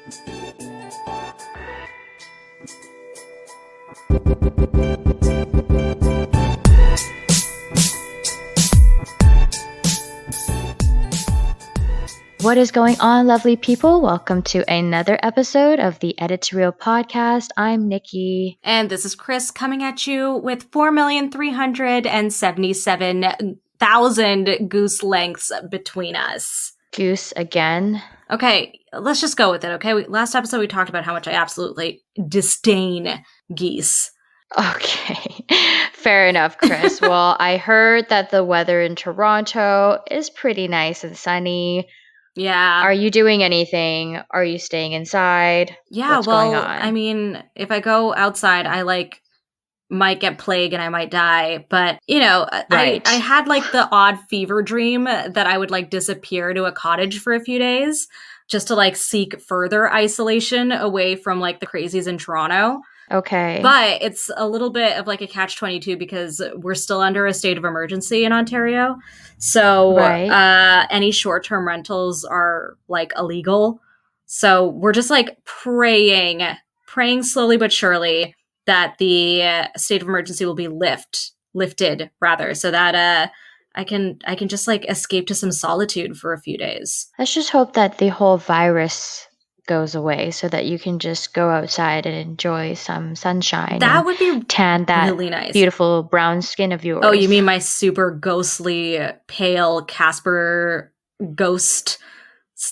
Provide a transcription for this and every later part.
What is going on, lovely people? Welcome to another episode of the Editorial Podcast. I'm Nikki. And this is Chris coming at you with 4,377,000 goose lengths between us. Goose again. Okay, let's just go with it, okay? Last episode we talked about how much I absolutely disdain geese. Okay, fair enough, Chris. Well, I heard that the weather in Toronto is pretty nice and sunny. Yeah. Are you doing anything? Are you staying inside? Yeah, What's going on? I mean, if I go outside, I might get plague and I might die. But, you know, Right. I had the odd fever dream that I would disappear to a cottage for a few days just to seek further isolation away from the crazies in Toronto. Okay. But it's a little bit of a catch-22 because we're still under a state of emergency in Ontario. So Right. Any short-term rentals are illegal. So we're just praying slowly but surely that the state of emergency will be lifted rather, so that I can just escape to some solitude for a few days. Let's just hope that the whole virus goes away so that you can just go outside and enjoy some sunshine. That would be tan that really nice. Beautiful brown skin of yours. Oh, you mean my super ghostly, pale Casper ghost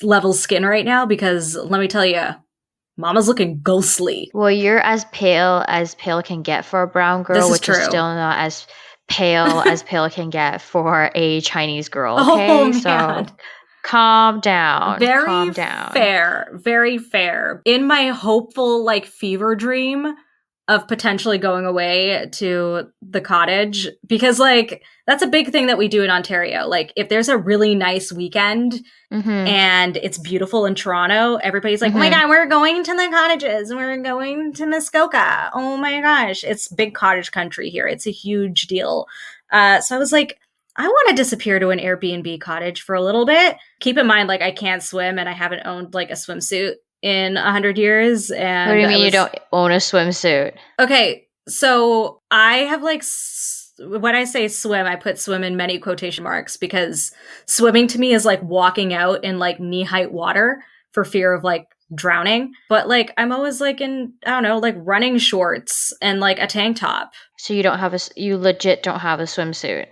level skin right now? Because let me tell you, Mama's looking ghostly. Well, you're as pale can get for a brown girl, which is still not as pale as pale can get for a Chinese girl. Okay, oh, man. So calm down. Very fair. In my hopeful fever dream of potentially going away to the cottage, because that's a big thing that we do in Ontario. If there's a really nice weekend and it's beautiful in Toronto, everybody's oh my God, we're going to the cottages. We're going to Muskoka. Oh my gosh. It's big cottage country here. It's a huge deal. So I was I want to disappear to an Airbnb cottage for a little bit. Keep in mind, I can't swim and I haven't owned a swimsuit in 100 years. And what do you mean you don't own a swimsuit? Okay, so I have when I say swim, I put swim in many quotation marks because swimming to me is walking out in knee-height water for fear of drowning. But I'm always in, I don't know, running shorts and a tank top. So you legit don't have a swimsuit.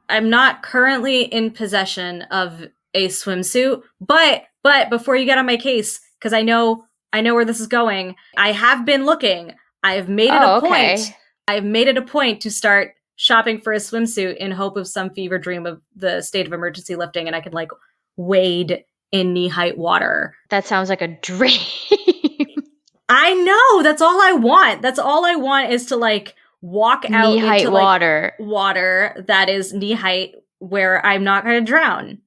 I'm not currently in possession of a swimsuit, but before you get on my case, because I know where this is going, I have been looking. I've made it a point. Okay. I've made it a point to start shopping for a swimsuit in hope of some fever dream of the state of emergency lifting and I can wade in knee-height water. That sounds like a dream. I know. That's all I want. That's all I want is to walk out knee-height into water that is knee-height where I'm not going to drown.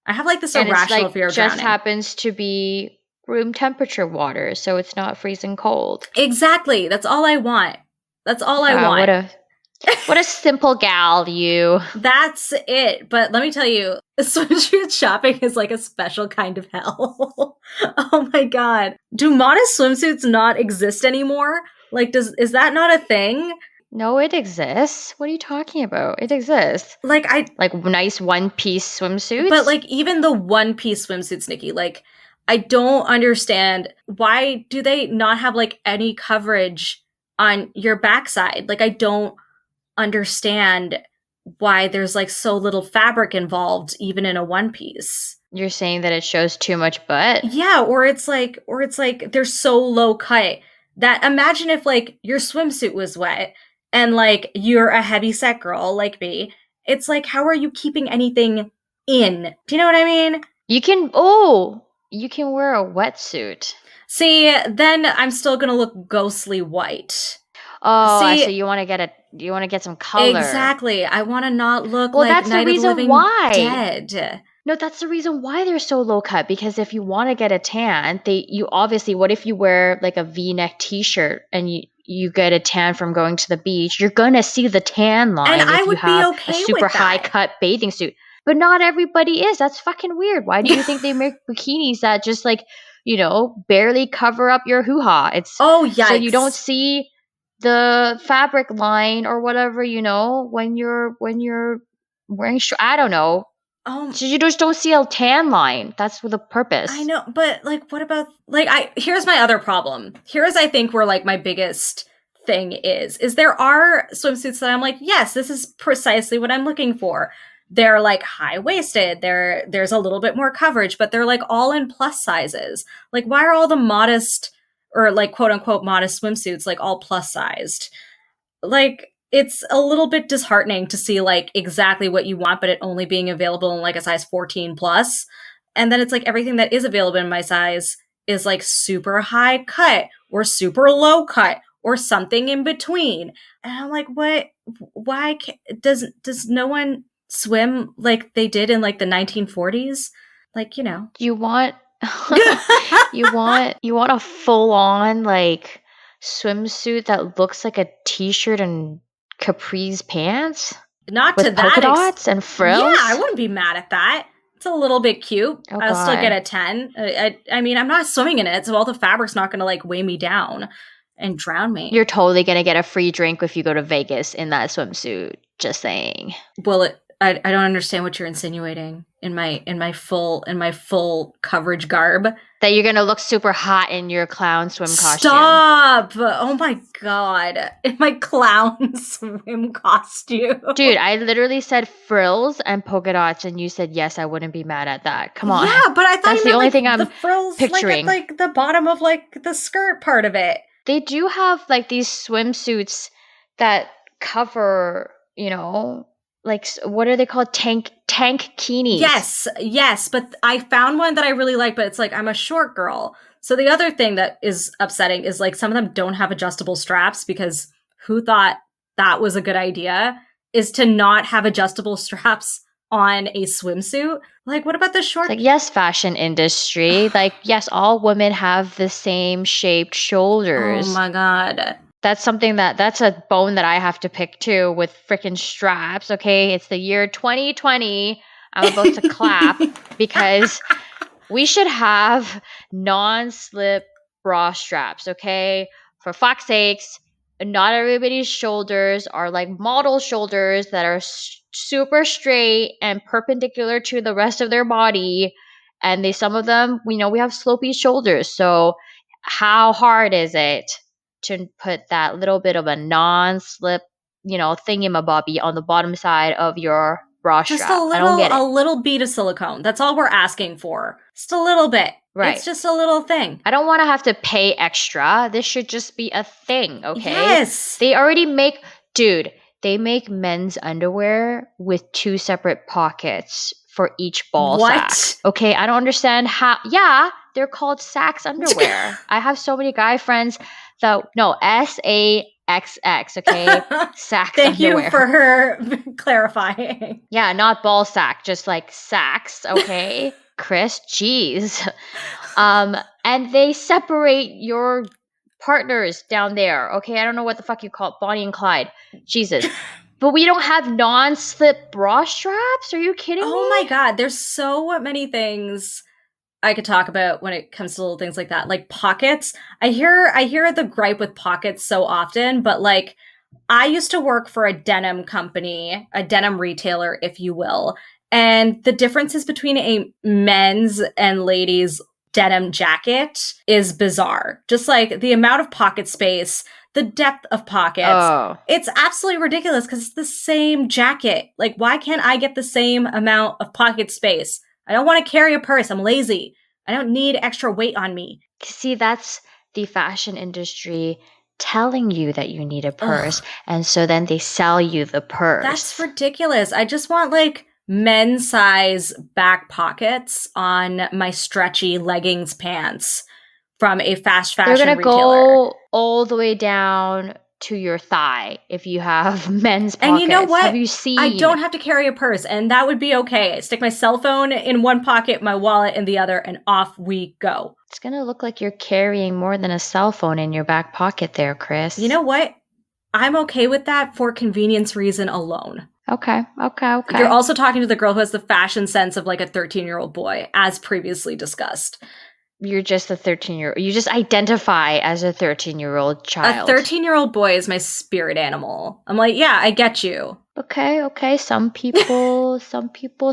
I have this irrational fear of drowning. Just happens to be room temperature water, so it's not freezing cold. Exactly. That's all I want. That's all I want. What a simple gal, you. That's it. But let me tell you, swimsuit shopping is a special kind of hell. Oh my God. Do modest swimsuits not exist anymore? Is that not a thing? No, it exists. What are you talking about? It exists. Nice one-piece swimsuits? But even the one-piece swimsuits, Nikki, I don't understand. Why do they not have any coverage on your backside? I don't understand why there's so little fabric involved even in a one piece. You're saying that it shows too much butt? Yeah, or it's they're so low cut that imagine if your swimsuit was wet and you're a heavy set girl like me. It's how are you keeping anything in? Do you know what I mean? You can wear a wetsuit. See, then I'm still gonna look ghostly white. Oh, so you want to get some color. Exactly. I want to not look that's Night the reason of the Living why. Dead. No, that's the reason why they're so low cut, because if you want to get a tan, you obviously, what if you wear a V-neck t-shirt and you get a tan from going to the beach, you're going to see the tan line and if I would you have be okay a super with that. high cut bathing suit. But not everybody is. That's fucking weird. Why do you think they make bikinis that just barely cover up your hoo-ha. It's Oh, so you don't yikes. see the fabric line or whatever, when you're wearing I don't know. Oh, So you just don't see a tan line. That's for the I purpose. know, but like, what about like here's my other problem. Here's I think where like my biggest thing is there are swimsuits that I'm like, yes, this is precisely what I'm looking for. They're like high waisted. There's a little bit more coverage, but they're like all in plus sizes. Like, why are all the modest or like quote unquote modest swimsuits like all plus sized? Like, it's a little bit disheartening to see like exactly what you want, but it only being available in like a size 14 plus. And then it's like everything that is available in my size is like super high cut or super low cut or something in between. And I'm like, what? Why does no one swim like they did in like the 1940s? Like, You want you want a full-on like swimsuit that looks like a t-shirt and capris pants Not to with polka dots and yeah, I frills? wouldn't be mad at that. It's a little bit cute. Oh I'll still get god. a 10. I mean, I'm not swimming in it, so all the fabric's not going to like weigh me down and drown me. You're totally going to get a free drink if you go to Vegas in that swimsuit. Just saying. Will it? I don't understand what you're insinuating in my full coverage garb. That you're going to look super hot in your clown swim costume. Stop! Oh my god. In my clown swim costume. Dude, I literally said frills and polka dots, and you said yes. I wouldn't be mad at that. Come on. Yeah, but I thought That's you the meant, only like, thing I'm the frills picturing. like at like the bottom of like the skirt part of it. They do have like these swimsuits that cover, like what are they called? Tankinis. Yes, but I found one that I really like, but it's like I'm a short girl. So the other thing that is upsetting is like some of them don't have adjustable straps because who thought that was a good idea is to not have adjustable straps on a swimsuit? Like, what about the short? Like, yes, fashion industry. Like, yes, all women have the same shaped shoulders. Oh my god. That's something that's a bone that I have to pick too with freaking straps. Okay. It's the year 2020. I'm about to clap because we should have non-slip bra straps. Okay. For fuck's sakes, not everybody's shoulders are like model shoulders that are super straight and perpendicular to the rest of their body. And some of them, we have slopey shoulders. So how hard is it to put that little bit of a non-slip, thingamabobby on the bottom side of your bra Just strap? a I don't get it. little bead of silicone. That's all we're asking for. Just a little bit. Right. It's just a little thing. I don't want to have to pay extra. This should just be a thing, okay? Yes. They already make, dude, they make men's underwear with 2 separate pockets for each ball What? sack. Okay, I don't understand how. Yeah, they're called Sax underwear. I have so many guy friends that, no, SAXX, okay? Sax Thank underwear. you for her clarifying. Yeah, not ball sack, just like sacks, okay? Chris, jeez. And they separate your partners down there, okay? I don't know what the fuck you call it, Bonnie and Clyde. Jesus. But we don't have non-slip bra straps? Are you kidding me? Oh my god, there's so many things I could talk about when it comes to little things like that. Like pockets. I hear the gripe with pockets so often, but like I used to work for a denim company, a denim retailer, if you will. And the differences between a men's and ladies' denim jacket is bizarre. Just like the amount of pocket space, the depth of pockets. Oh. It's absolutely ridiculous because it's the same jacket. Like, why can't I get the same amount of pocket space? I don't want to carry a purse. I'm lazy. I don't need extra weight on me. See, that's the fashion industry telling you that you need a purse. Ugh. And so then they sell you the purse. That's ridiculous. I just want like men's size back pockets on my stretchy leggings pants from a fast fashion They're going to retailer. go all the way down to your thigh if you have men's pockets. And you know what? Have you seen? I don't have to carry a purse, and that would be okay. I stick my cell phone in one pocket, my wallet in the other, and off we go. It's going to look like you're carrying more than a cell phone in your back pocket there, Chris. You know what? I'm okay with that for convenience reason alone. Okay. You're also talking to the girl who has the fashion sense of like a 13-year-old boy, as previously discussed. You're just a 13-year-old. You just identify as a 13-year-old child. A 13-year-old boy is my spirit animal. I'm like, yeah, I get you. Okay. Some people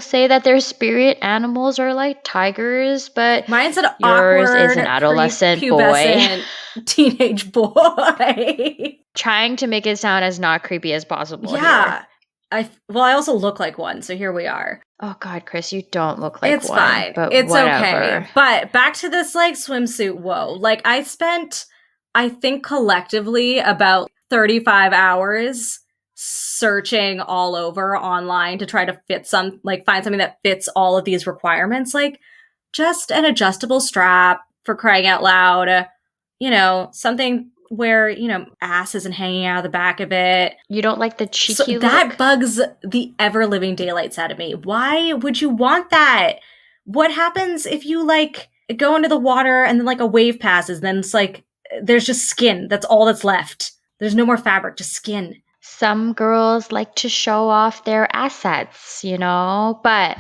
say that their spirit animals are like tigers, but Mine's an yours awkward, is an adolescent boy. prepubescent teenage boy. Trying to make it sound as not creepy as possible. Yeah. Here. I also look like one, so here we are. Oh God, Chris, you don't look like it's one. fine. But it's whatever. Okay. But back to this like swimsuit woe. Like I spent, I think collectively about 35 hours searching all over online to try to find something that fits all of these requirements. Like just an adjustable strap, for crying out loud. Something where, ass isn't hanging out of the back of it. You don't like the cheeky look? That bugs the ever-living daylights out of me. Why would you want that? What happens if you, go into the water and then, a wave passes, then it's there's just skin. That's all that's left. There's no more fabric, just skin. Some girls like to show off their assets, But,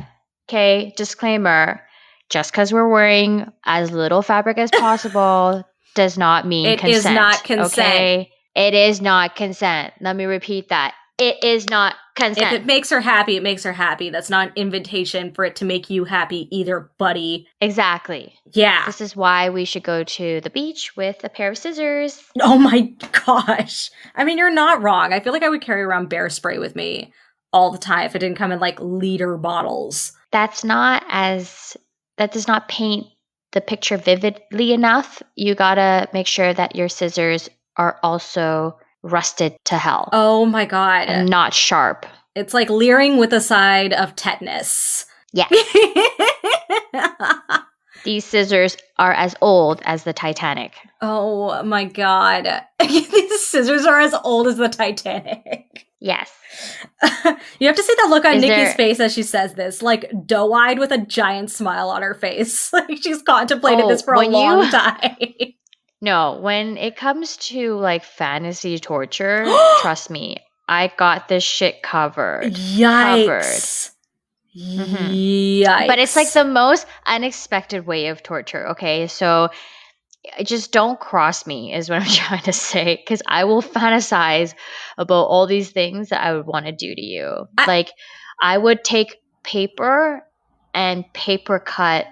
okay, disclaimer, just because we're wearing as little fabric as possible does not mean consent. It is not consent. Okay? It is not consent. Let me repeat that. It is not consent. If it makes her happy, it makes her happy. That's not an invitation for it to make you happy either, buddy. Exactly. Yeah. This is why we should go to the beach with a pair of scissors. Oh my gosh. I mean, you're not wrong. I feel like I would carry around bear spray with me all the time if it didn't come in liter bottles. That does not paint the picture vividly enough. You gotta make sure that your scissors are also rusted to hell. Oh my God. And not sharp. It's like leering with a side of tetanus. Yeah. These scissors are as old as the Titanic. Oh my God. These scissors are as old as the Titanic. Yes. You have to see that look on Nikki's face as she says this, doe-eyed with a giant smile on her face. She's contemplated this for a long time. No, when it comes to fantasy torture, trust me, I got this shit covered. Yikes. Yikes. But it's the most unexpected way of torture, okay? So just don't cross me is what I'm trying to say, because I will fantasize about all these things that I would want to do to you. I would take paper and paper cut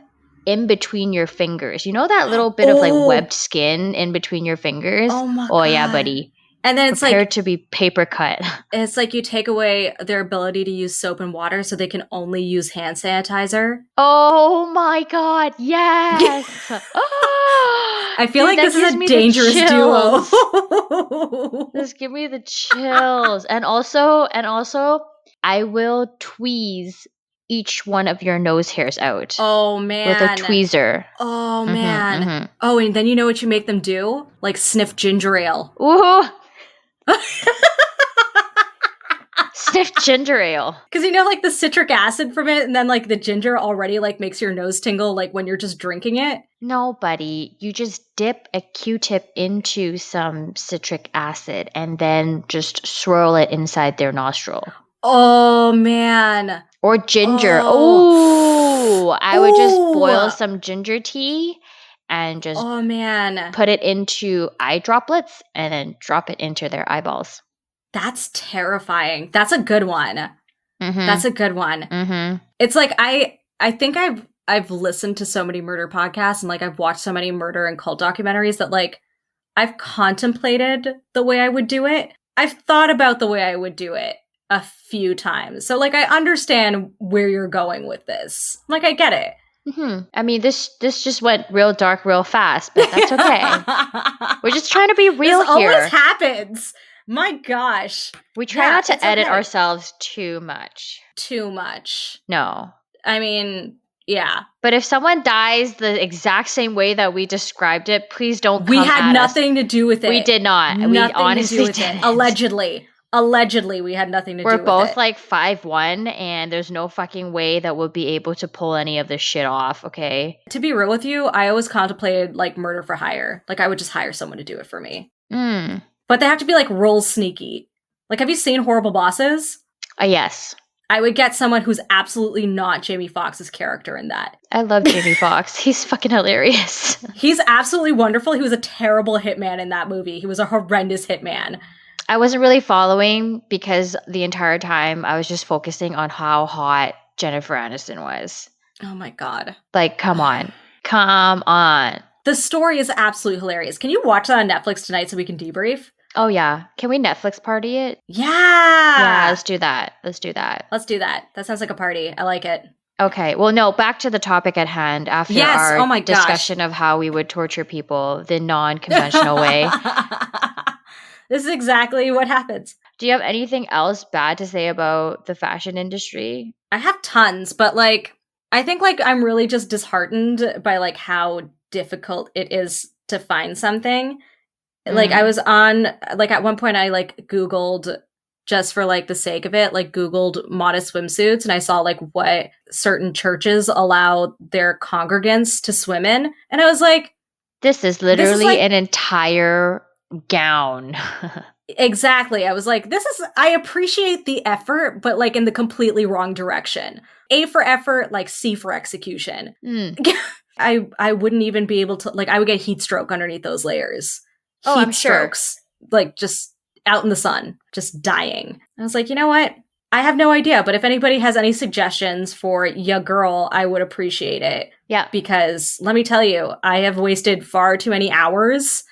in between your fingers. You know that little bit of webbed skin in between your fingers? Oh my God. Yeah, buddy. And then it's prepared to be paper cut. It's you take away their ability to use soap and water so they can only use hand sanitizer. Oh my God, yes. I feel like this is a dangerous duo. Just give me the chills. And also, I will tweeze each one of your nose hairs out. Oh, man. With a tweezer. Oh, man. Mm-hmm. Oh, and then you know what you make them do? Sniff ginger ale. Ooh. Sniff ginger ale. Because the citric acid from it, and then the ginger already makes your nose tingle when you're just drinking it. No, buddy. You just dip a Q-tip into some citric acid and then just swirl it inside their nostril. Oh, man. Or ginger. Oh, I would just boil some ginger tea and just put it into eye droplets and then drop it into their eyeballs. That's terrifying. That's a good one. Mm-hmm. That's a good one. Mm-hmm. It's I think I've listened to so many murder podcasts and I've watched so many murder and cult documentaries that I've contemplated the way I would do it. I've thought about the way I would do it a few times. So I understand where you're going with this. I get it. Mm-hmm. I mean, this just went real dark real fast, but that's okay. We're just trying to be real this here. Always happens. My gosh. We try not to edit ourselves too much. Too much. No. I mean, yeah. But if someone dies the exact same way that we described it, please don't come We had at nothing to do with it. We did not. We honestly didn't. Allegedly, we had nothing to do with it. We're both 5'1", and there's no fucking way that we'll be able to pull any of this shit off, okay? To be real with you, I always contemplated murder for hire. I would just hire someone to do it for me. But they have to be real sneaky. Have you seen Horrible Bosses? Yes. I would get someone who's absolutely not Jamie Foxx's character in that. I love Jamie Foxx. He's fucking hilarious. He's absolutely wonderful. He was a terrible hitman in that movie. He was a horrendous hitman. I wasn't really following because the entire time I was just focusing on how hot Jennifer Aniston was. Oh my God. Like, come on. Come on. The story is absolutely hilarious. Can you watch that on Netflix tonight so we can debrief? Oh, yeah. Can we Netflix party it? Yeah. Yeah, let's do that. Let's do that. Let's do that. That sounds like a party. I like it. Okay. Well, no, back to the topic at hand after Yes. our Oh my gosh. discussion of how we would torture people the non-conventional way. This is exactly what happens. Do you have anything else bad to say about the fashion industry? I have tons, but like, I think like I'm really just disheartened by like how difficult it is to find something. Like I was on, like at one point I like Googled just for like the sake of it, like Googled modest swimsuits, and I saw like what certain churches allow their congregants to swim in. And I was like, This is literally like- an entire gown. exactly. I was like, I appreciate the effort, but like in the completely wrong direction. A for effort, like C for execution. I wouldn't even be able to, like, I would get heat stroke underneath those layers. Oh, heat I'm sure. strokes, like just out in the sun, just dying. I was like, you know what? I have no idea, but if anybody has any suggestions for ya girl, I would appreciate it. Yeah. Because let me tell you, I have wasted far too many hours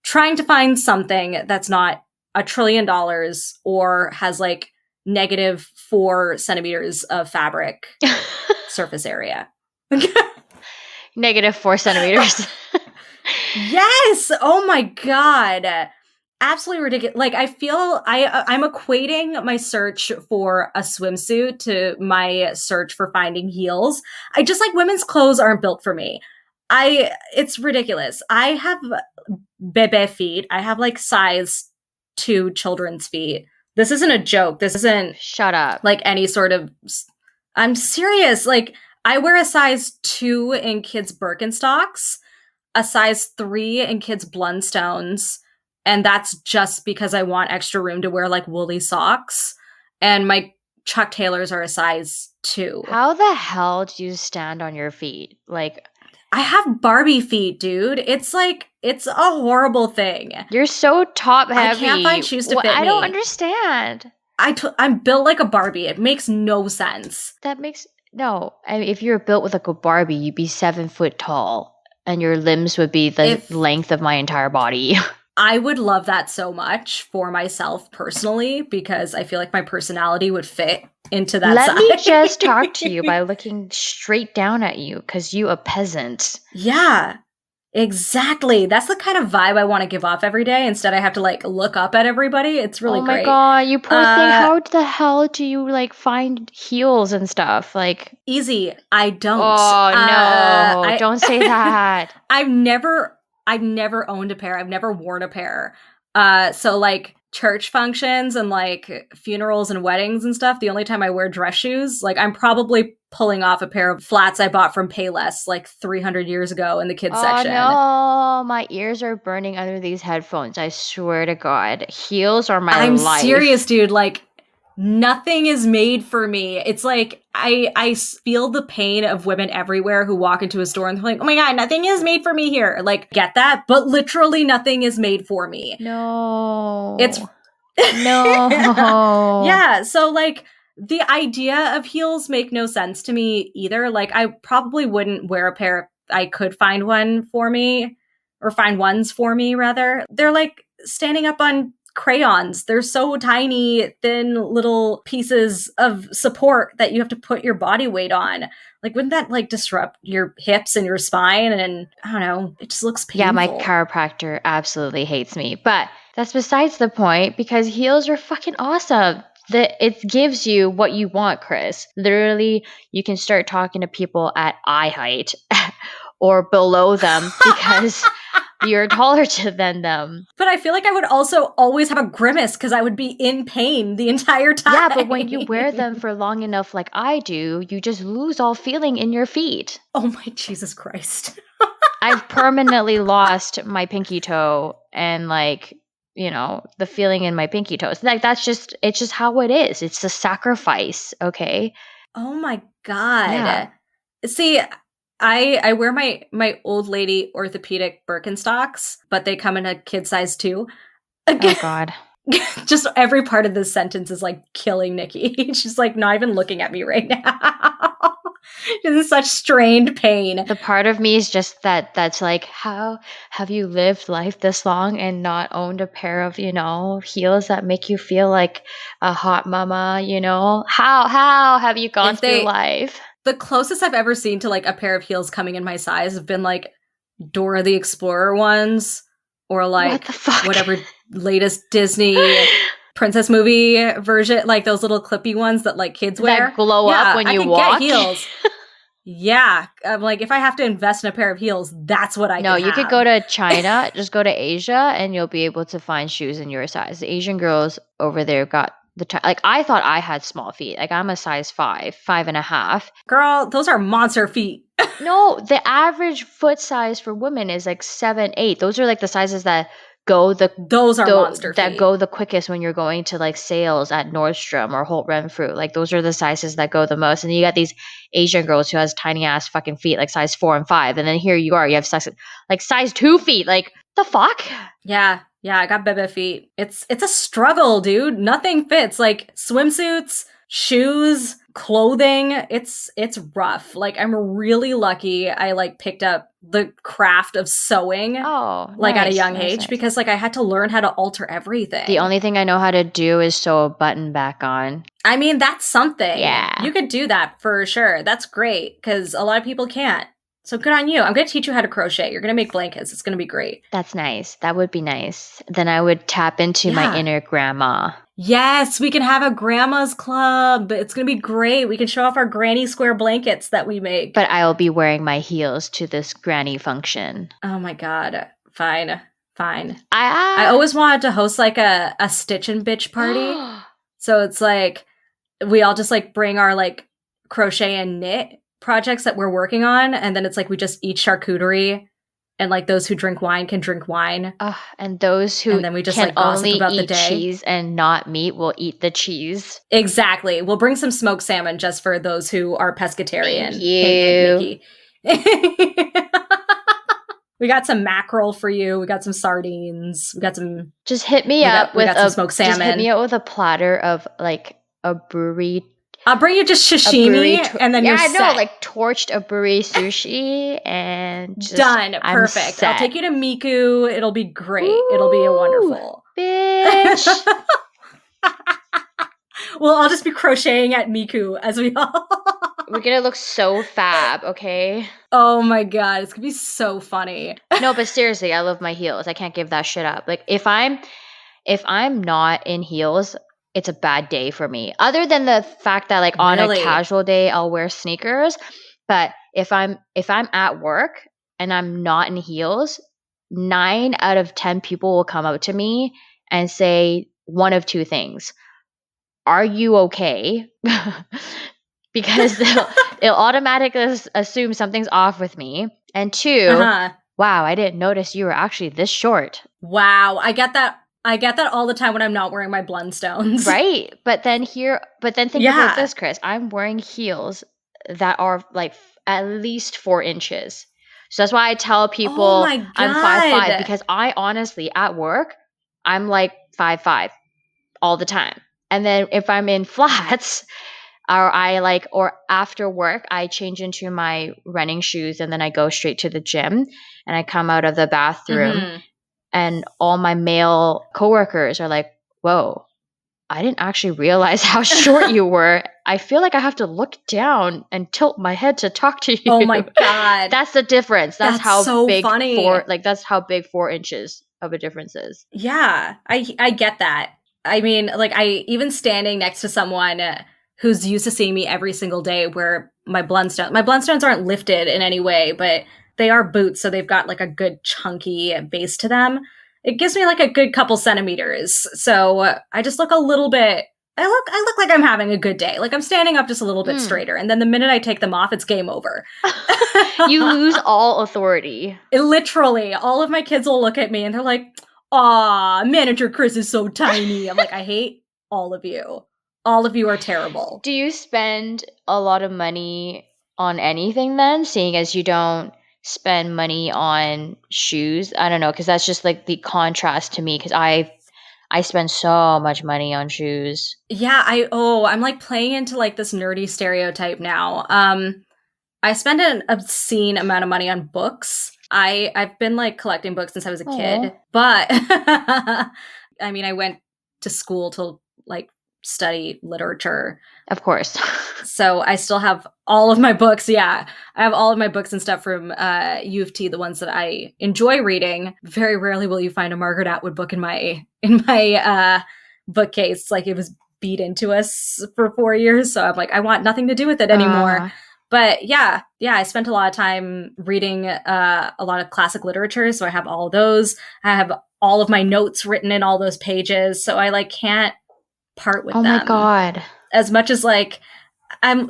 trying to find something that's not $1 trillion or has like -4 centimeters of fabric surface area. -4 centimeters. Yes. Oh my God. Absolutely ridiculous. Like I feel I'm equating my search for a swimsuit to my search for finding heels. I just like women's clothes aren't built for me. It's ridiculous. I have bebe feet. I have like size 2 children's feet. This isn't a joke. This isn't Shut up. like any sort of, I'm serious. Like I wear a size 2 in kids' Birkenstocks, a size 3 in kids' Blundstones, and that's just because I want extra room to wear like woolly socks. And my Chuck Taylors are a size 2. How the hell do you stand on your feet? Like, I have Barbie feet, dude. It's like, it's a horrible thing. you're so top heavy. I can't find shoes to fit I don't me. understand. I'm built like a Barbie. It makes no sense. That makes no. I mean, if you were built with like a Barbie, you'd be 7 foot tall, and your limbs would be the length of my entire body. I would love that so much for myself personally, because I feel like my personality would fit into that Let size. me just talk to you by looking straight down at you, because you a peasant. Yeah, exactly. That's the kind of vibe I want to give off every day. Instead, I have to like look up at everybody. It's really oh my great. god, you poor thing. How the hell do you like find heels and stuff? Like, Easy. I don't. oh no, I- don't say that. I've never owned a pair. I've never worn a pair. So like church functions and like funerals and weddings and stuff, the only time I wear dress shoes, like I'm probably pulling off a pair of flats I bought from Payless like 300 years ago in the kids section. Oh no, my ears are burning under these headphones. I swear to God, heels are my I'm life. serious, dude. Like nothing is made for me. It's like I feel the pain of women everywhere who walk into a store and they're like, oh my God, nothing is made for me here. Like, get that? But literally nothing is made for me. No, It's no. Yeah, so like the idea of heels make no sense to me either. Like I probably wouldn't wear a pair if I could find one for me, or find ones for me rather. They're like standing up on crayons. They're so tiny, thin little pieces of support that you have to put your body weight on. Like, wouldn't that like disrupt your hips and your spine? And I don't know, it just looks painful. Yeah, my chiropractor absolutely hates me. But that's besides the point, because heels are fucking awesome. It gives you what you want, Chris. Literally, you can start talking to people at eye height or below them because you're taller than them. But I feel like I would also always have a grimace because I would be in pain the entire time. Yeah, but when you wear them for long enough like I do, you just lose all feeling in your feet. Oh my Jesus Christ. I've permanently lost my pinky toe and like the feeling in my pinky toes. Like it's just how it is. It's a sacrifice, okay? Oh my Yeah. God. See, I wear my old lady orthopedic Birkenstocks, but they come in a kid size too. Oh God. Just every part of this sentence is like killing Nikki. She's like not even looking at me right now. She's in such strained pain. The part of me is just that's like, how have you lived life this long and not owned a pair of, heels that make you feel like a hot mama, How have you gone If through they life? The closest I've ever seen to like a pair of heels coming in my size have been like Dora the Explorer ones or What like the fuck? whatever latest Disney princess movie version, like those little clippy ones that like kids wear. That glow up when you I could walk? get heels. Yeah, I'm like if I have to invest in a pair of heels, that's what I No, could you could have. go to China, just go to Asia, and you'll be able to find shoes in your size. The Asian girls over there got like I thought I had small feet. Like I'm a size 5.5. Girl, those are monster feet. No, the average foot size for women is like 7, 8. Those are like the sizes that go Those are monster that feet. go the quickest when you're going to like sales at Nordstrom or Holt Renfrew. Like those are the sizes that go the most. And you got these Asian girls who has tiny ass fucking feet, like size 4 and 5. And then here you are, you have size 2 feet. Like the fuck? Yeah, I got bebe feet. It's a struggle, dude. Nothing fits. Like swimsuits, shoes, clothing. It's rough. Like I'm really lucky I like picked up the craft of sewing Oh, like at a nice, young nice, age nice. because like I had to learn how to alter everything. The only thing I know how to do is sew a button back on. I mean, that's something. Yeah. You could do that for sure. That's great because a lot of people can't. So good on you. I'm going to teach you how to crochet. You're going to make blankets. It's going to be great. That's nice. That would be nice. Then I would tap into my Yeah. inner grandma. Yes, we can have a grandma's club. It's going to be great. We can show off our granny square blankets that we make. But I will be wearing my heels to this granny function. Oh my God. Fine. I I always wanted to host like a Stitch and Bitch party. So it's like we all just like bring our like crochet and knit projects that we're working on. And then it's like we just eat charcuterie. And like those who drink wine can drink wine. And those who and then we just can like gossip only about the eat day. cheese and not meat will eat the cheese. Exactly. We'll bring some smoked salmon just for those who are pescatarian. Thank you. Nikki. We got some mackerel for you. We got some sardines. We got some. Just hit me up with some smoked salmon. Just hit me up with a platter of like a burrito. I'll bring you just sashimi, and then you're set. like torched aburi sushi, and just, done. Perfect. I'll take you to Miku. It'll be great. It'll be a wonderful. Bitch. Well, I'll just be crocheting at Miku as we all. We're gonna look so fab, okay? Oh my God, it's gonna be so funny. No, but seriously, I love my heels. I can't give that shit up. Like if I'm not in heels, it's a bad day for me. Other than the fact that like on a casual day I'll wear sneakers, but if I'm at work and I'm not in heels, 9 out of 10 people will come up to me and say one of two things. Are you okay? Because they'll automatically assume something's off with me. And 2, wow, I didn't notice you were actually this short. Wow, I get that all the time when I'm not wearing my Blundstones. Right. But then think about this, Chris. I'm wearing heels that are like at least 4 inches. So that's why I tell people I'm 5'5", because I honestly at work, I'm like 5'5" all the time. And then if I'm in flats or after work, I change into my running shoes and then I go straight to the gym and I come out of the bathroom and all my male coworkers are like, whoa, I didn't actually realize how short you were. I feel like I have to look down and tilt my head to talk to you. Oh my God. That's the difference. That's how so big funny. that's how big 4 inches of a difference is. Yeah, I get that. I mean, like even standing next to someone who's used to seeing me every single day where my Blundstones aren't lifted in any way, but they are boots, so they've got like a good chunky base to them. It gives me like a good couple centimeters. So I just look a little bit, I look like I'm having a good day. Like I'm standing up just a little bit straighter. And then the minute I take them off, it's game over. You lose all authority. Literally, all of my kids will look at me and they're like, aw, manager Chris is so tiny. I'm like, I hate all of you. All of you are terrible. Do you spend a lot of money on anything then, seeing as you don't spend money on shoes? I don't know, because that's just like the contrast to me, because I spend so much money on shoes. Yeah, I'm like playing into like this nerdy stereotype now. I spend an obscene amount of money on books. I've been like collecting books since I was a kid, Oh, but I mean, I went to school to like study literature. of course. So I still have all of my books. Yeah, I have all of my books and stuff from U of T, the ones that I enjoy reading. Very rarely will you find a Margaret Atwood book in my bookcase. Like it was beat into us for 4 years, so I'm like, I want nothing to do with it anymore. Uh, But yeah, I spent a lot of time reading a lot of classic literature, so I have all those. I have all of my notes written in all those pages, so I like can't part with oh my them God. as much as like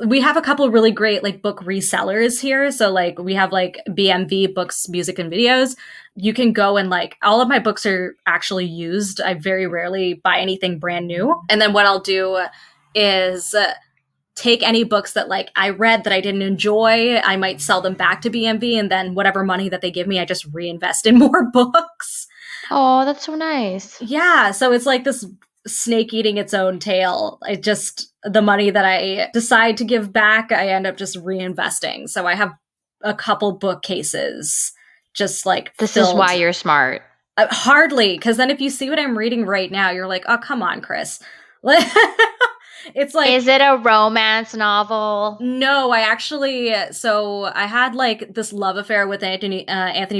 we have a couple really great like book resellers here. So like we have like BMV Books, Music and Videos. You can go and like all of my books are actually used. I very rarely buy anything brand new. And then what I'll do is take any books that like I read that I didn't enjoy. I might sell them back to BMV, and then whatever money that they give me, I just reinvest in more books. Oh, that's so nice. Yeah, so it's like this snake eating its own tail. I just the money that I decide to give back, I end up just reinvesting. So I have a couple bookcases just like This filled. is why you're smart. Hardly, because then if you see what I'm reading right now, you're like, oh, come on, Chris. It's like, Is it a romance novel? no, so I had like this love affair with Anthony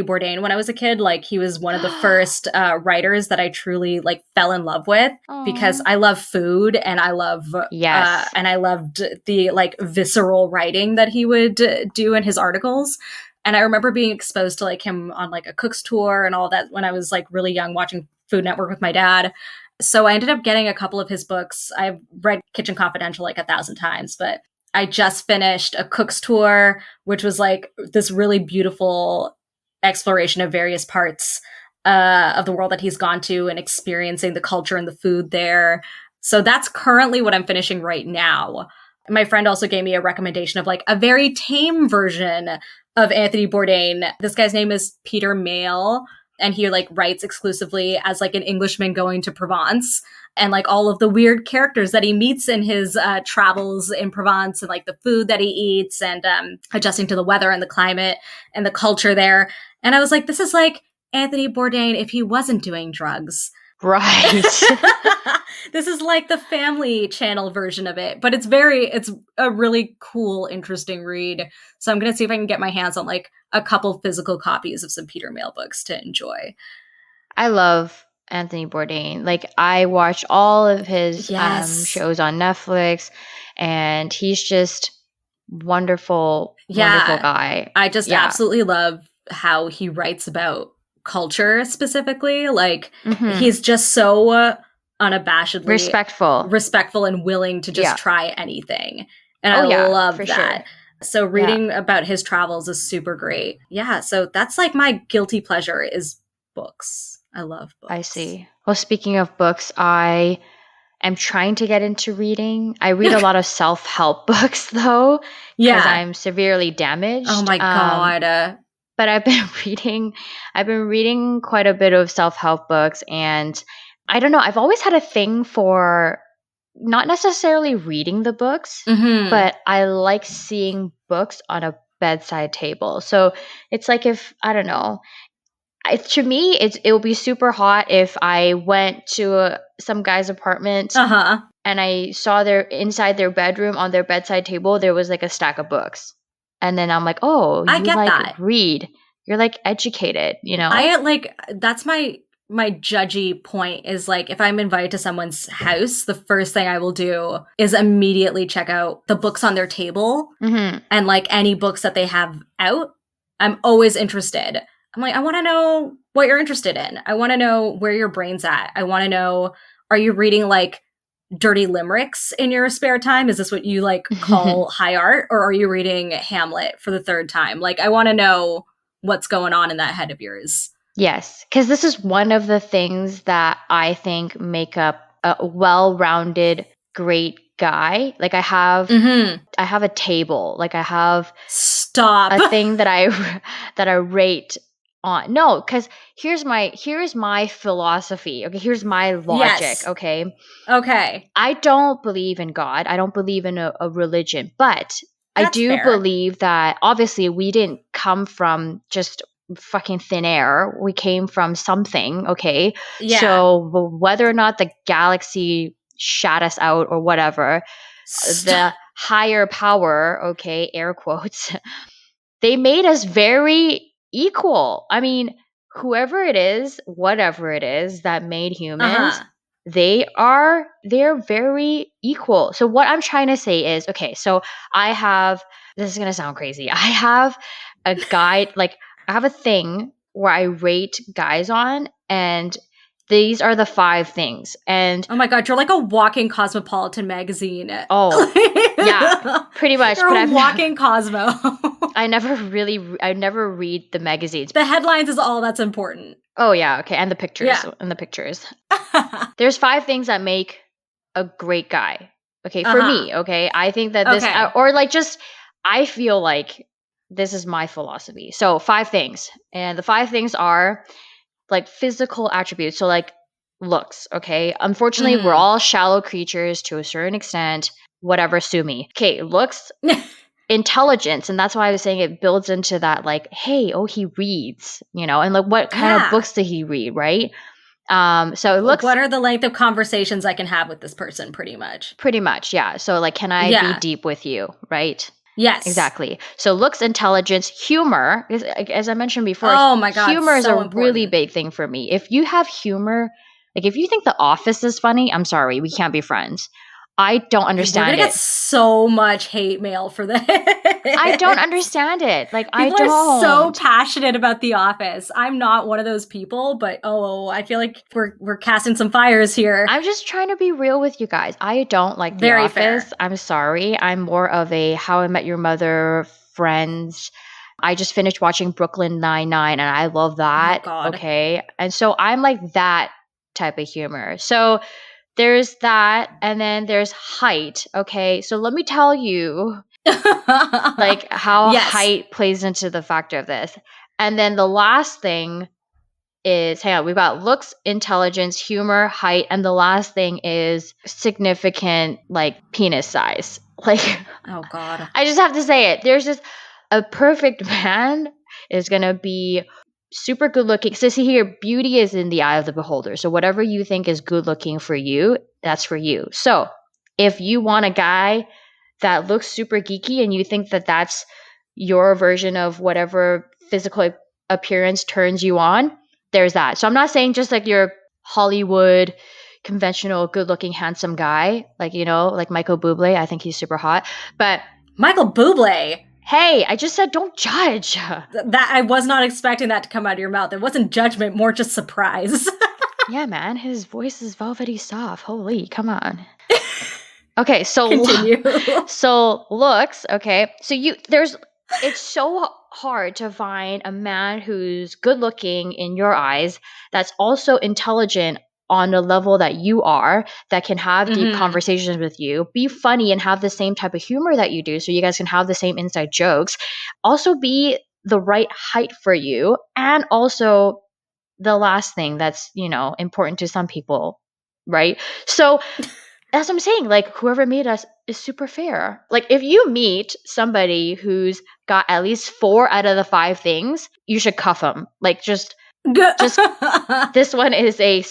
Bourdain when I was a kid. Like he was one of the first writers that I truly like fell in love with because Aw. I love food and I love Yes. and I loved the like visceral writing that he would do in his articles. And I remember being exposed to like him on like a cook's tour and all that when I was like really young, watching Food Network with my dad. So I ended up getting a couple of his books. I've read Kitchen Confidential like 1,000 times, but I just finished A Cook's Tour, which was like this really beautiful exploration of various parts of the world that he's gone to and experiencing the culture and the food there. So that's currently what I'm finishing right now. My friend also gave me a recommendation of like a very tame version of Anthony Bourdain. This guy's name is Peter Mayle, and he like writes exclusively as like an Englishman going to Provence, and like all of the weird characters that he meets in his travels in Provence, and like the food that he eats, and adjusting to the weather and the climate and the culture there. And I was like, this is like Anthony Bourdain if he wasn't doing drugs. Right. This is like the Family Channel version of it, but it's a really cool, interesting read. So I'm going to see if I can get my hands on like a couple physical copies of some Peter Mayle books to enjoy. I love Anthony Bourdain. Like I watch all of his Yes. shows on Netflix, and he's just wonderful, Yeah. wonderful guy. I just Yeah. absolutely love how he writes about culture specifically. Like Mhm. he's just so unabashedly respectful. and willing to just Yeah. try anything. And Oh, I yeah, love for that. So reading about his travels is super great. Yeah, so that's like my guilty pleasure is books. I love books. I see. Well, speaking of books, I am trying to get into reading. I read a lot of self-help books though, because Yeah. I'm severely damaged. Oh my God. But I've been reading quite a bit of self-help books, and I don't know, I've always had a thing for not necessarily reading the books, Mhm. but I like seeing books on a bedside table. So it's like if, I don't know, to me, it will be super hot if I went to some guy's apartment Uh-huh. and I saw inside their bedroom on their bedside table, there was like a stack of books. And then I'm like, oh, I you get like that. read. You're like educated, you know? I like that's my judgy point is like if I'm invited to someone's house, the first thing I will do is immediately check out the books on their table Mhm. and like any books that they have out. I'm always interested. I'm like, I want to know what you're interested in. I want to know where your brain's at. I want to know, are you reading like dirty limericks in your spare time? Is this what you like call high art? Or are you reading Hamlet for the third time? Like, I want to know what's going on in that head of yours. Yes, because this is one of the things that I think make up a well-rounded, great guy. Like I have a table. Like I have Stop. a thing that I that I rate on. No, because here's my philosophy. Okay, here's my logic. Yes. Okay, Okay. I don't believe in God. I don't believe in a religion, but I That's do fair. believe that obviously we didn't come from just fucking thin air. We came from something, okay? Yeah. So whether or not the galaxy shat us out or whatever, the higher power, okay, air quotes, they made us very equal. I mean, whoever it is, whatever it is that made humans, they're very equal. So what I'm trying to say is, okay, so I have this is going to sound crazy. I have a guide like I have a thing where I rate guys on, and these are the 5 things. And Oh my god, you're like a walking Cosmopolitan magazine. oh, yeah, pretty much, You're but a walking Cosmo. I never read the magazines. The headlines is all that's important. Oh yeah, okay, and the pictures, Yeah. and the pictures. There's 5 things that make a great guy. Okay, for me, okay? I think that this Okay. or like just I feel like this is my philosophy. So, 5 things. And the 5 things are like physical attributes. So like looks, okay? Unfortunately, we're all shallow creatures to a certain extent. Whatever, sue me. Okay, looks, intelligence, and that's why I was saying it builds into that like, hey, oh, he reads, and like what kind of books did he read, right? So it looks what are the length of conversations I can have with this person, pretty much. Yeah. So like, can I be deep with you, right? Yes. Exactly. So looks, intelligence, humor, as I mentioned before, oh my god, humor is so a really big thing for me. If you have humor, like if you think The Office is funny, I'm sorry, we can't be friends. I don't understand We're gonna get so much hate mail for this. I don't understand it. Like, people I don't. are so passionate about The Office. I'm not one of those people, but I feel like we're casting some fires here. I'm just trying to be real with you guys. I don't like The Very Office. fair. I'm sorry. I'm more of a How I Met Your Mother, Friends. I just finished watching Brooklyn Nine-Nine, and I love that. Oh, God. Okay. And so I'm like that type of humor. So there's that. And then there's height. Okay. So let me tell you like how height plays into the factor of this. And then the last thing is, hang on, we've got looks, intelligence, humor, height, and the last thing is significant like penis size. Like, oh god, I just have to say it. There's just a perfect man is gonna be super good looking. So see here, beauty is in the eye of the beholder. So whatever you think is good looking for you, that's for you. So if you want a guy that looks super geeky and you think that that's your version of whatever physical appearance turns you on, there's that. So I'm not saying just like your Hollywood conventional good looking handsome guy, like like Michael Bublé. I think he's super hot. But Michael Bublé. Hey, I just said don't judge. That I was not expecting that to come out of your mouth. It wasn't judgment, more just surprise. Yeah, man, his voice is velvety soft. Holy, come on. Okay, so continue. So looks, okay. So it's so hard to find a man who's good looking in your eyes that's also intelligent on the level that you are, that can have deep conversations with you, be funny and have the same type of humor that you do so you guys can have the same inside jokes, also be the right height for you, and also the last thing that's, important to some people, right? So that's what I'm saying. Like, whoever made us is super fair. Like, if you meet somebody who's got at least 4 out of the 5 things, you should cuff them. Like, just this one is a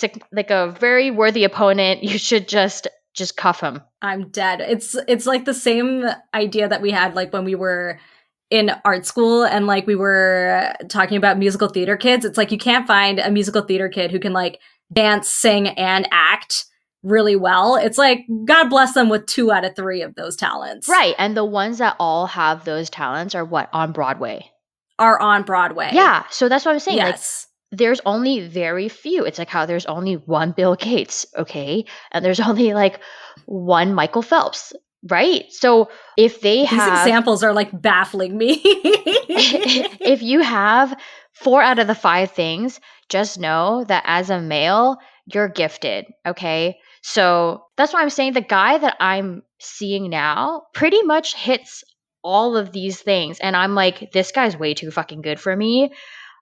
very worthy opponent. You should just cuff him. I'm dead. It's like the same idea that we had like when we were in art school and like we were talking about musical theater kids. It's like you can't find a musical theater kid who can like dance, sing, and act really well. It's like God bless them with 2 out of 3 of those talents. Right. And the ones that all have those talents are on Broadway. Are on Broadway. Yeah. So that's what I'm saying. Yes. Like, there's only very few. It's like how there's only one Bill Gates, okay? And there's only like one Michael Phelps, right? So if these examples are like baffling me. If you have 4 out of the 5 things, just know that as a male, you're gifted, okay? So that's why I'm saying the guy that I'm seeing now pretty much hits all of these things. And I'm like, this guy's way too fucking good for me.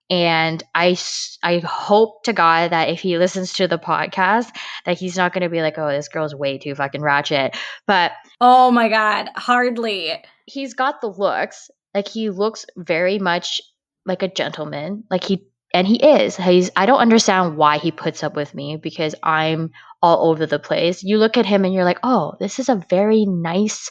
And I hope to God that if he listens to the podcast, that he's not going to be like, oh, this girl's way too fucking ratchet. But oh my God, hardly. he's got the looks. Like he looks very much like a gentleman. And he is. I don't understand why he puts up with me because I'm all over the place. You look at him and you're like, oh, this is a very nice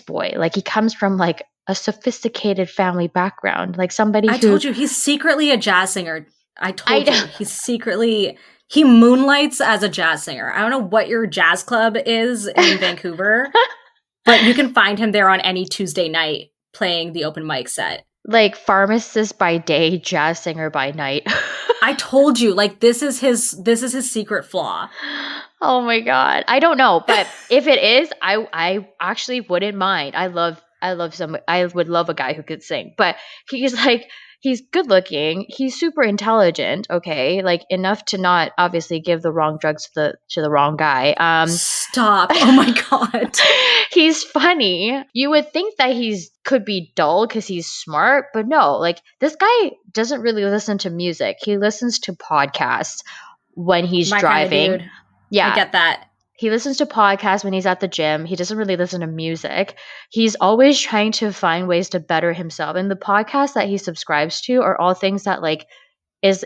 boy. Like he comes from like a sophisticated family background. Like somebody I who told you he's secretly a jazz singer. I told I you he moonlights as a jazz singer. I don't know what your jazz club is in Vancouver, but you can find him there on any Tuesday night playing the open mic set. like pharmacist by day, jazz singer by night. I told you, like this is his secret flaw. Oh my God. I don't know, but if it is, I actually wouldn't mind. I would love a guy who could sing, but he's good looking. He's super intelligent. Okay. Like enough to not obviously give the wrong drugs to the wrong guy. Stop. Oh my God. He's funny. You would think that could be dull because he's smart, but no, like this guy doesn't really listen to music. He listens to podcasts when he's My driving. kind of dude. Yeah. I get that. He listens to podcasts when he's at the gym. He doesn't really listen to music. He's always trying to find ways to better himself. And the podcasts that he subscribes to are all things that like is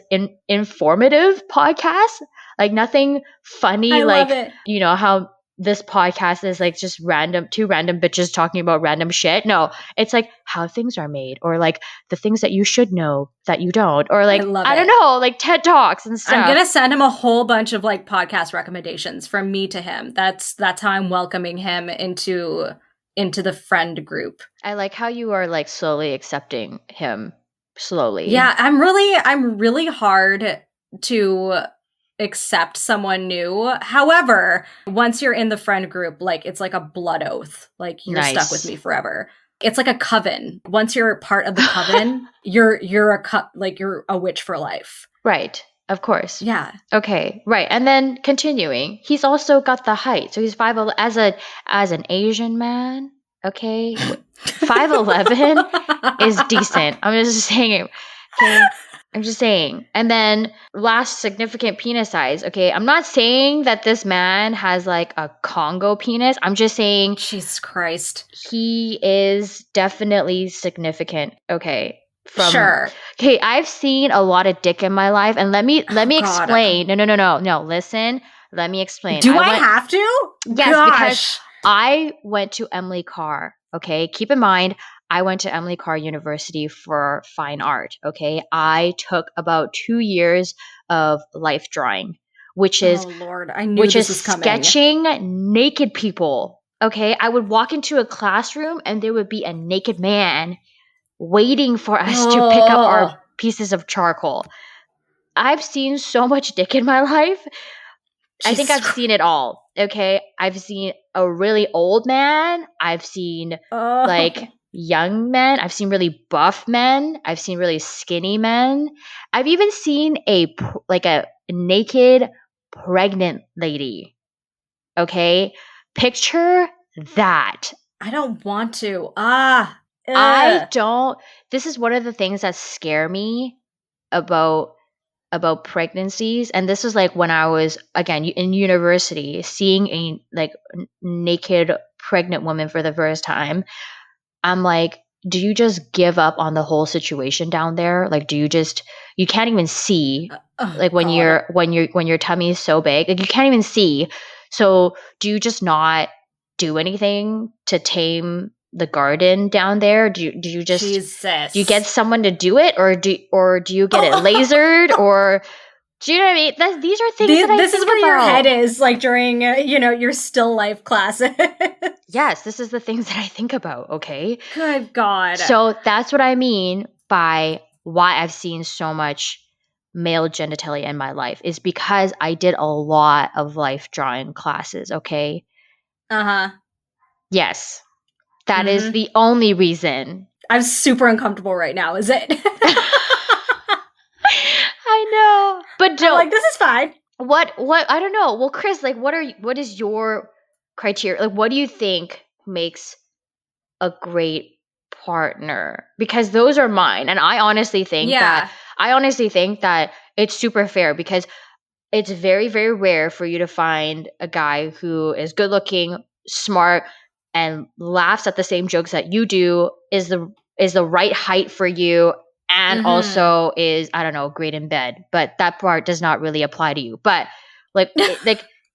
informative podcasts, like nothing funny. I like, love it. you know, how this podcast is like just two random bitches talking about random shit. No, it's like how things are made or like the things that you should know that you don't, or like, I don't know, like TED Talks and stuff. I'm going to send him a whole bunch of like podcast recommendations from me to him. That's how I'm welcoming him into the friend group. I like how you are like slowly accepting him slowly. Yeah, I'm really hard to accept someone new. However, once you're in the friend group, like it's like a blood oath. Like you're stuck with me forever. It's like a coven. Once you're part of the coven, you're a witch for life. Right. Of course. Yeah. Okay. Right. And then continuing, he's also got the height. So he's 5'11" as an Asian man. Okay. 5'11" is decent. I'm just saying. Okay. I'm just saying. And then last significant penis size. Okay. I'm not saying that this man has like a Congo penis. I'm just saying. Jesus Christ. He is definitely significant. Okay. Sure. Okay. I've seen a lot of dick in my life. And let me explain. No. Listen. Let me explain. Do I have to? Yes. Gosh. Because I went to Emily Carr. Okay. Keep in mind, I went to Emily Carr University for fine art. Okay. I took about 2 years of life drawing, which is, oh Lord, I knew this was coming. Sketching naked people. Okay. I would walk into a classroom and there would be a naked man waiting for us to pick up our pieces of charcoal. I've seen so much dick in my life. I think I've seen it all. Okay. I've seen a really old man. I've seen like young men. I've seen really buff men. I've seen really skinny men. I've even seen a naked pregnant lady. Okay. Picture that. I don't want to. I don't. This is one of the things that scare me about pregnancies, and this was like when I was again in university, seeing a like naked pregnant woman for the first time. I'm like, do you just give up on the whole situation down there? Like, you can't even see, like when your tummy is so big, like you can't even see. So do you just not do anything to tame the garden down there? Do you just Jesus. do you get someone to do it, or do you get it lasered, or do you know what I mean? These are things that I think about. This is where your head is, like during your still life classes. Yes, this is the things that I think about. Okay. Good God. So that's what I mean by why I've seen so much male genitalia in my life, is because I did a lot of life drawing classes. Okay. Yes. That is the only reason. I'm super uncomfortable right now. Is it? know. But I'm don't like, this is fine. what I don't know. Well, Chris, like what is your criteria? Like what do you think makes a great partner? Because those are mine. And I honestly think that it's super fair because it's very, very rare for you to find a guy who is good looking, smart, and laughs at the same jokes that you do, is the right height for you, and also is, I don't know, great in bed. But that part does not really apply to you. But like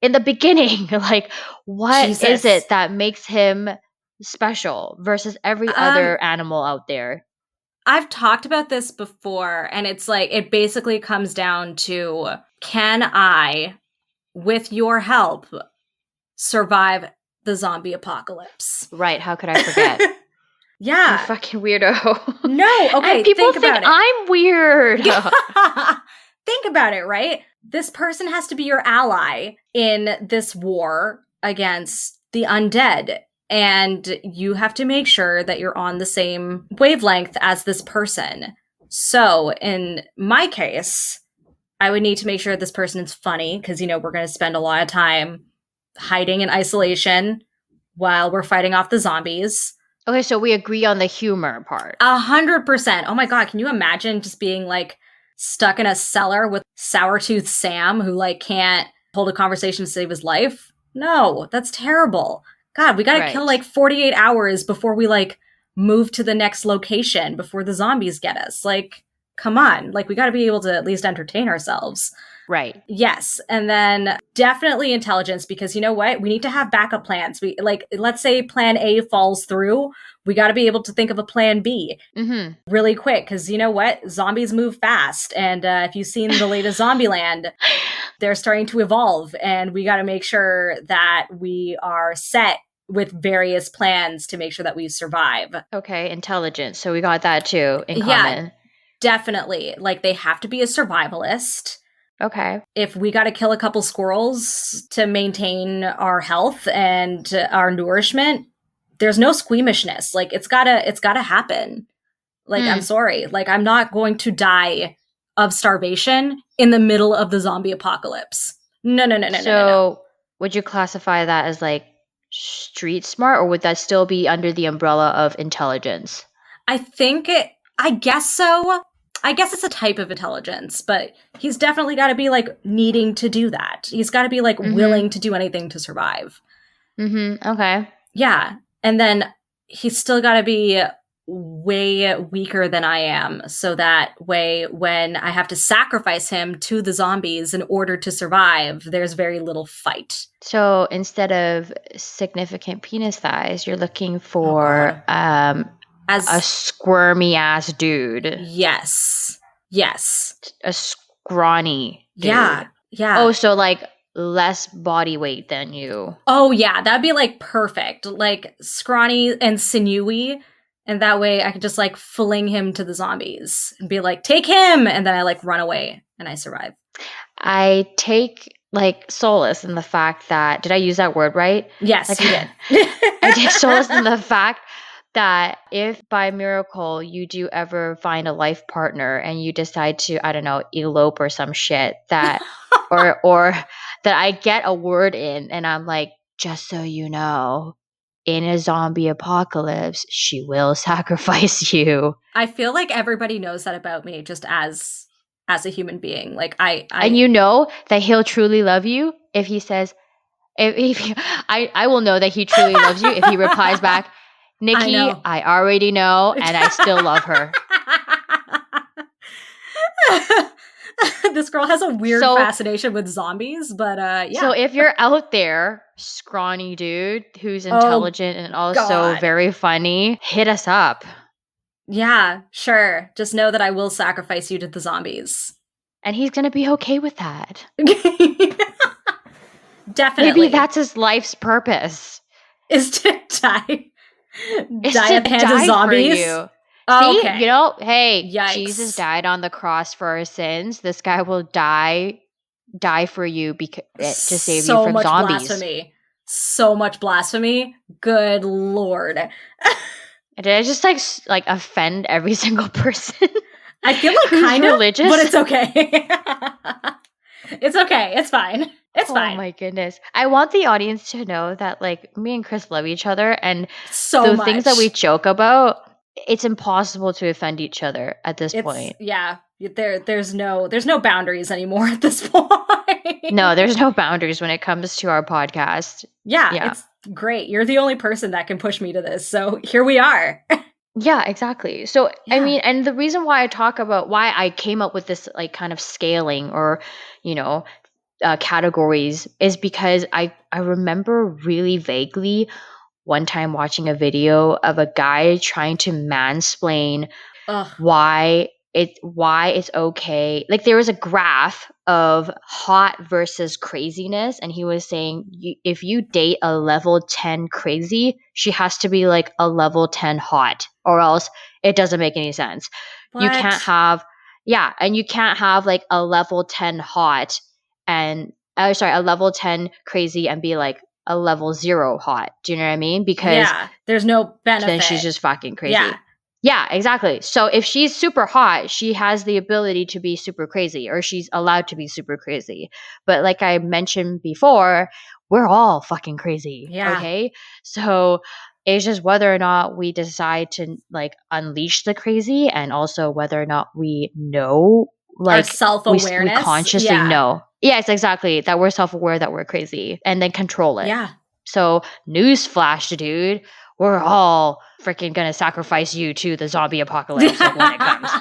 in the beginning, like what is Jesus. it that makes him special versus every Um, other animal out there? I've talked about this before, and it's like it basically comes down to, can I, with your help, survive the zombie apocalypse? Right, how could I forget? You Yeah. fucking weirdo. No, okay, And people think think about it. I'm weird. Think about it, right? This person has to be your ally in this war against the undead. And you have to make sure that you're on the same wavelength as this person. So, in my case, I would need to make sure this person is funny because, we're going to spend a lot of time hiding in isolation while we're fighting off the zombies. Okay, so we agree on the humor part. 100%. Oh my God, can you imagine just being like stuck in a cellar with Sourtooth Sam who like can't hold a conversation to save his life? No, that's terrible. God, we gotta kill Right. like 48 hours before we like move to the next location before the zombies get us. Like, come on. Like, we gotta be able to at least entertain ourselves. Right. Yes, and then definitely intelligence, because you know what? We need to have backup plans. We like, let's say plan A falls through, we got to be able to think of a plan B really quick, because you know what? Zombies move fast, and if you've seen the latest Zombieland, they're starting to evolve, and we got to make sure that we are set with various plans to make sure that we survive. Okay, intelligence. So we got that too in Yeah, common. definitely. Like, they have to be a survivalist. Okay. If we got to kill a couple squirrels to maintain our health and our nourishment, there's no squeamishness. Like, it's gotta happen. Like, I'm sorry. Like, I'm not going to die of starvation in the middle of the zombie apocalypse. No. So would you classify that as like street smart, or would that still be under the umbrella of intelligence? I guess so. I guess it's a type of intelligence, but he's definitely got to be like needing to do that. He's got to be like willing to do anything to survive. Okay. Yeah. And then he's still got to be way weaker than I am. So that way, when I have to sacrifice him to the zombies in order to survive, there's very little fight. So instead of significant penis size, you're looking for as a squirmy ass dude. Yes. A scrawny dude. Yeah. Oh, so like less body weight than you. Oh, yeah. That'd be like perfect. Like scrawny and sinewy. And that way I could just like fling him to the zombies and be like, take him. And then I like run away and I survive. I take like solace in the fact that, did I use that word right? Yes, like, you did. I take solace in the fact that if by miracle you do ever find a life partner and you decide to, I don't know, elope or some shit, that or that I get a word in and I'm like, just so you know, in a zombie apocalypse, she will sacrifice you. I feel like everybody knows that about me just as a human being. Like I and you know that he'll truly love you if he says, I will know that he truly loves you if he replies back, Nikki, I already know, and I still love her. This girl has a weird fascination with zombies, but yeah. So if you're out there, scrawny dude who's intelligent and also very funny, hit us up. Yeah, sure. Just know that I will sacrifice you to the zombies. And he's going to be okay with that. Definitely. Maybe that's his life's purpose. Is to die. Die at the hands of zombies. You. See, okay. You know, hey, Yikes. Jesus died on the cross for our sins. This guy will die for you to save you from zombies. So much blasphemy. Good Lord. Did I just like offend every single person? I feel like Who's kind religious? of, but it's okay. It's okay. It's fine. It's fine. Oh my goodness. I want the audience to know that like me and Chris love each other, and So the much. things that we joke about, it's impossible to offend each other at this point. Yeah. There's no boundaries anymore at this point. No, there's no boundaries when it comes to our podcast. Yeah, it's great. You're the only person that can push me to this. So here we are. Yeah, exactly. So, I Yeah. mean, and the reason why I talk about why I came up with this like kind of scaling or, you know, categories is because I remember really vaguely one time watching a video of a guy trying to mansplain Ugh. why it's okay. Like there was a graph of hot versus craziness, and he was saying if you date a level 10 crazy, she has to be like a level 10 hot, or else it doesn't make any sense. You What? can't have and you can't have like a level 10 hot and a level 10 crazy and be like a level 0 hot. Do you know what I mean? Because Yeah, there's no benefit. then she's just fucking crazy. Yeah. Yeah, exactly. So if she's super hot, she has the ability to be super crazy, or she's allowed to be super crazy. But like I mentioned before, we're all fucking crazy. Yeah. Okay. So it's just whether or not we decide to like unleash the crazy, and also whether or not we know, like, our self-awareness. We consciously know. Yes, exactly. That we're self-aware that we're crazy, and then control it. Yeah. So newsflash, dude, we're all freaking gonna sacrifice you to the zombie apocalypse like, when it comes.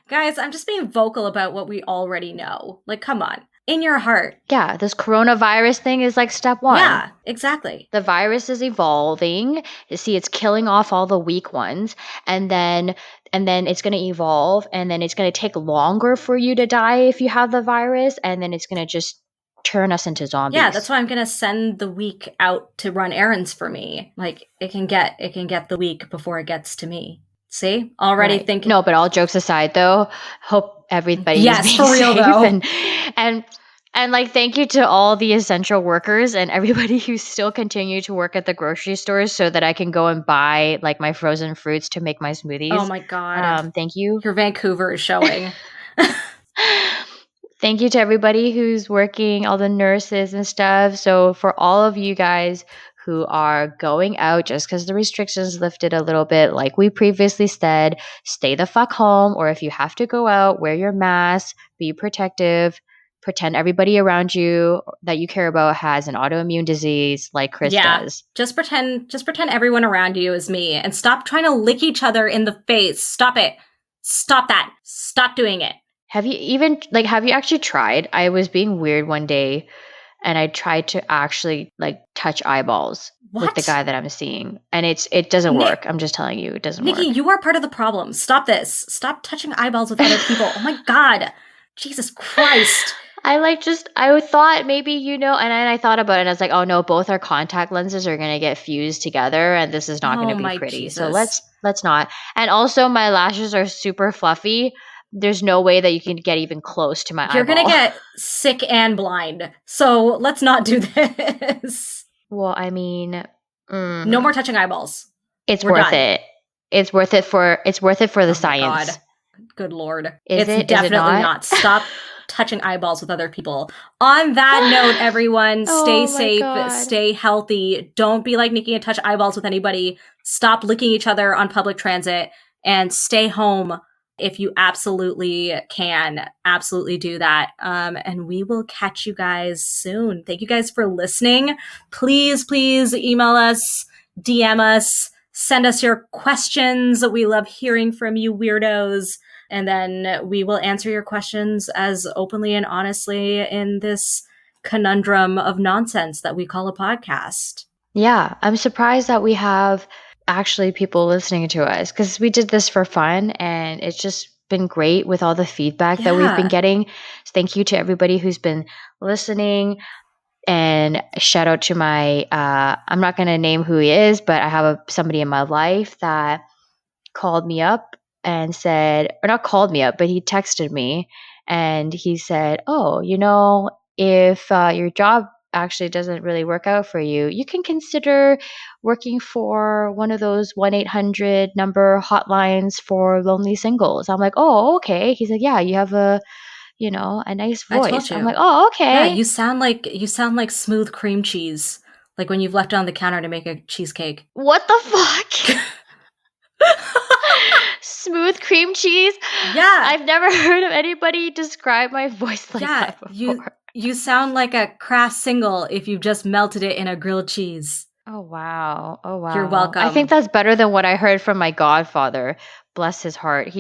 Guys, I'm just being vocal about what we already know. Like, come on. In your heart. Yeah, this coronavirus thing is like step one. Yeah, exactly. The virus is evolving. You see, it's killing off all the weak ones, and then it's going to evolve, and then it's going to take longer for you to die if you have the virus, and then it's going to just turn us into zombies. Yeah, that's why I'm gonna send the weak out to run errands for me. Like it can get the weak before it gets to me. See, already Right. thinking. No, but all jokes aside, though, hope everybody Yes, is being for real, safe, though. and like thank you to all the essential workers and everybody who still continue to work at the grocery stores so that I can go and buy like my frozen fruits to make my smoothies. Oh my god! Thank you. Your Vancouver is showing. Thank you to everybody who's working, all the nurses and stuff. So for all of you guys who are going out just because the restrictions lifted a little bit, like we previously said, stay the fuck home. Or if you have to go out, wear your mask, be protective, pretend everybody around you that you care about has an autoimmune disease like Chris does. Just pretend everyone around you is me, and stop trying to lick each other in the face. Stop it. Stop that. Stop doing it. Have you actually tried? I was being weird one day and I tried to actually like touch eyeballs with the guy that I'm seeing. And it doesn't work. I'm just telling you, it doesn't work. Nikki, you are part of the problem. Stop this. Stop touching eyeballs with other people. Oh my god. Jesus Christ. I thought maybe, and then I thought about it and I was like, oh no, both our contact lenses are going to get fused together and this is not going to be pretty. Jesus. So let's not. And also my lashes are super fluffy. There's no way that you can get even close to my eyeball. You're going to get sick and blind. So let's not do this. Well, I mean, no more touching eyeballs. It's worth it. It's worth it for the science. God. Good Lord. It's definitely not. Stop touching eyeballs with other people. On that note, everyone, stay safe, stay healthy. Don't be like Nikki and touch eyeballs with anybody. Stop licking each other on public transit and stay home. If you absolutely can, absolutely do that. And we will catch you guys soon. Thank you guys for listening. Please email us, DM us, send us your questions. We love hearing from you weirdos. And then we will answer your questions as openly and honestly in this conundrum of nonsense that we call a podcast. Yeah, I'm surprised that we have actually people listening to us because we did this for fun and it's just been great with all the feedback that we've been getting. So thank you to everybody who's been listening, and shout out to my I'm not going to name who he is, but I have somebody in my life that called me up and said, or not called me up, but he texted me and he said, oh, if your job actually doesn't really work out for you, you can consider working for one of those 1-800 number hotlines for lonely singles. I'm like, oh, okay. He's like, yeah, you have a nice I told voice. I'm like, you. oh, Yeah, okay. you sound like smooth cream cheese, like when you've left it on the counter to make a cheesecake. What the fuck? Smooth cream cheese? Yeah. I've never heard of anybody describe my voice like Yeah, that before. you sound like a crass single if you just melted it in a grilled cheese. Oh, wow. Oh, You're wow. I think welcome. that's better than what I heard from my godfather. Bless his heart.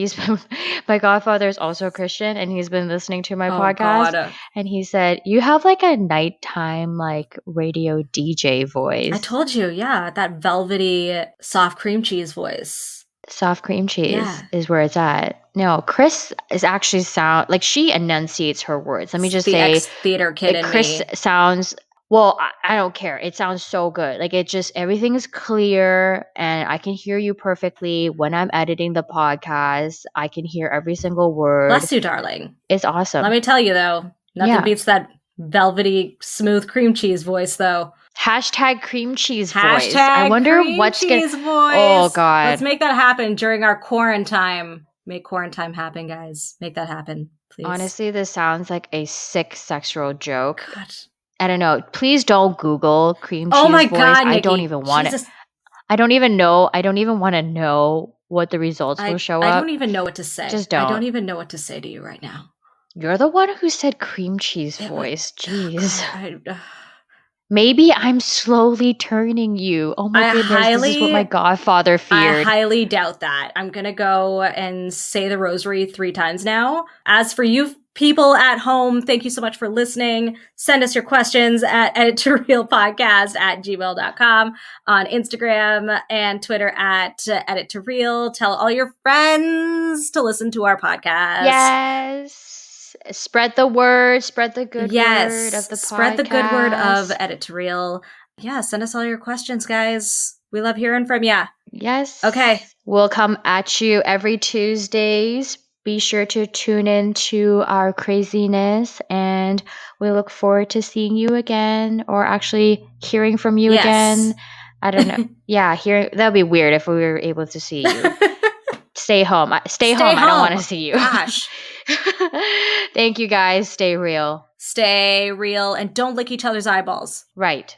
My godfather is also Christian, and he's been listening to my Oh podcast. God. And he said, you have like a nighttime, like radio DJ I voice. told you, yeah, that velvety soft cream cheese voice. Soft cream cheese Yeah. is where it's at. No, Chris is actually sound like she enunciates her words. Let me It's just the say, ex-theater kid like in Chris me. sounds well, I don't care. It sounds so good. Like it just everything is clear and I can hear you perfectly when I'm editing the podcast. I can hear every single word. Bless you, darling. It's awesome. Let me tell you though, nothing Yeah. beats that velvety smooth cream cheese voice though. Hashtag cream cheese voice. Hashtag I wonder cream what's cheese gonna. voice. Oh God. Let's make that happen during our quarantine. Make quarantine happen, guys. Make that happen, please. Honestly, this sounds like a sick sexual joke. God. I don't know. Please don't Google cream cheese Oh my voice. God, I don't Nikki. even want Jesus. it. I don't even know. I don't even want to know what the results will show I up. don't even know what to say. Just don't. I don't even know what to say to you right now. You're the one who said cream cheese voice. Jeez. God, Maybe I'm slowly turning you. Oh my goodness, this is what my godfather feared. I highly doubt that. I'm going to go and say the rosary 3 times now. As for you people at home, thank you so much for listening. Send us your questions at edittoreelpodcast@gmail.com, on Instagram and Twitter at edittoreal. Tell all your friends to listen to our podcast. Yes. Spread the word. Spread the good word of the podcast. Spread the good word of Edit to Real. Yeah, send us all your questions, guys. We love hearing from you. Yes. Okay. We'll come at you every Tuesdays. Be sure to tune in to our craziness, and we look forward to seeing you again, or actually hearing from you again. I don't know. Yeah, that'd be weird if we were able to see you. Stay home. Stay home. I don't want to see you. Gosh. Thank you, guys. Stay real. Stay real and don't lick each other's eyeballs. Right.